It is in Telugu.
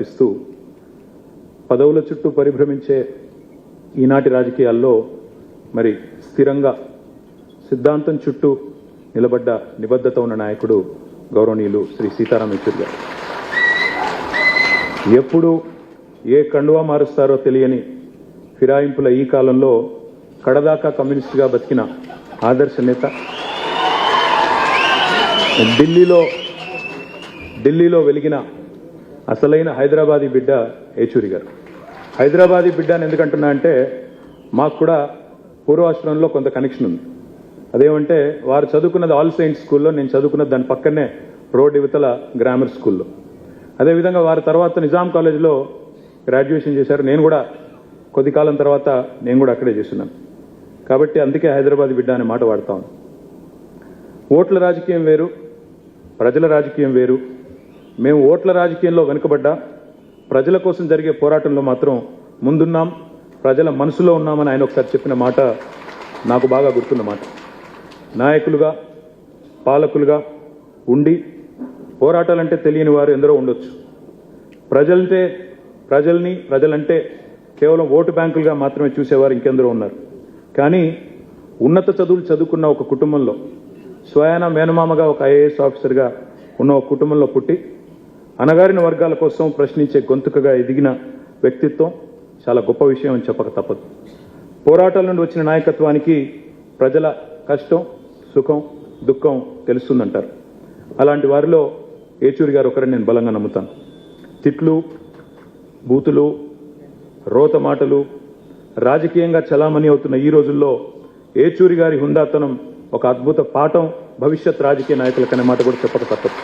ఇస్తూ పదవుల చుట్టూ పరిభ్రమించే ఈనాటి రాజకీయాల్లో మరి స్థిరంగా సిద్ధాంతం చుట్టూ నిలబడ్డ నిబద్ధత ఉన్న నాయకుడు గౌరవనీయులు శ్రీ సీతారాం యెచూరి గారు. ఎప్పుడు ఏ కండువా మారుస్తారో తెలియని ఫిరాయింపుల ఈ కాలంలో కడదాకా కమ్యూనిస్టుగా బతికిన ఆదర్శ నేత, ఢిల్లీలో వెలిగిన అసలైన హైదరాబాదీ బిడ్డ యెచూరి గారు. హైదరాబాదీ బిడ్డ అని ఎందుకంటున్నా అంటే మాకు కూడా పూర్వాశ్రమంలో కొంత కనెక్షన్ ఉంది. అదేమంటే వారు చదువుకున్నది ఆల్ సెయింట్స్ స్కూల్లో, నేను చదువుకున్నది దాని పక్కనే రోడ్ ఇవతల గ్రామర్ స్కూల్లో. అదేవిధంగా వారి తర్వాత నిజాం కాలేజీలో గ్రాడ్యుయేషన్ చేశారు. నేను కూడా కొద్ది కాలం తర్వాత నేను కూడా అక్కడే చేస్తున్నాను. కాబట్టి అందుకే హైదరాబాద్ బిడ్డ అనే మాట వాడతాను. ఓట్ల రాజకీయం వేరు, ప్రజల రాజకీయం వేరు. మేము ఓట్ల రాజకీయంలో వెనుకబడ్డా ప్రజల కోసం జరిగే పోరాటంలో మాత్రం ముందున్నాం, ప్రజల మనసులో ఉన్నామని ఆయన ఒకసారి చెప్పిన మాట నాకు బాగా గుర్తున్న మాట. నాయకులుగా, పాలకులుగా ఉండి పోరాటాలంటే తెలియని వారు ఎందరో ఉండొచ్చు. ప్రజలంటే కేవలం ఓటు బ్యాంకులుగా మాత్రమే చూసేవారు ఇంకెందరో ఉన్నారు. కానీ ఉన్నత చదువులు చదువుకున్న ఒక కుటుంబంలో, స్వయాన మేనమామగా ఒక ఐఏఎస్ ఆఫీసర్గా ఉన్న ఒక కుటుంబంలో పుట్టి అణగారిన వర్గాల కోసం ప్రశ్నించే గొంతుకగా ఎదిగిన వ్యక్తిత్వం చాలా గొప్ప విషయం అని చెప్పక తప్పదు. పోరాటాల నుండి వచ్చిన నాయకత్వానికి ప్రజల కష్టం, సుఖం, దుఃఖం తెలుస్తుందంటారు. అలాంటి వారిలో యెచూరి గారు ఒకరిని నేను బలంగా నమ్ముతాను. తిట్లు, బూతులు, రోత మాటలు రాజకీయంగా చలామణి అవుతున్న ఈ రోజుల్లో యెచూరి గారి హుందాతనం ఒక అద్భుత పాఠం భవిష్యత్ రాజకీయ నాయకులకనే మాట కూడా చెప్పక తప్పదు.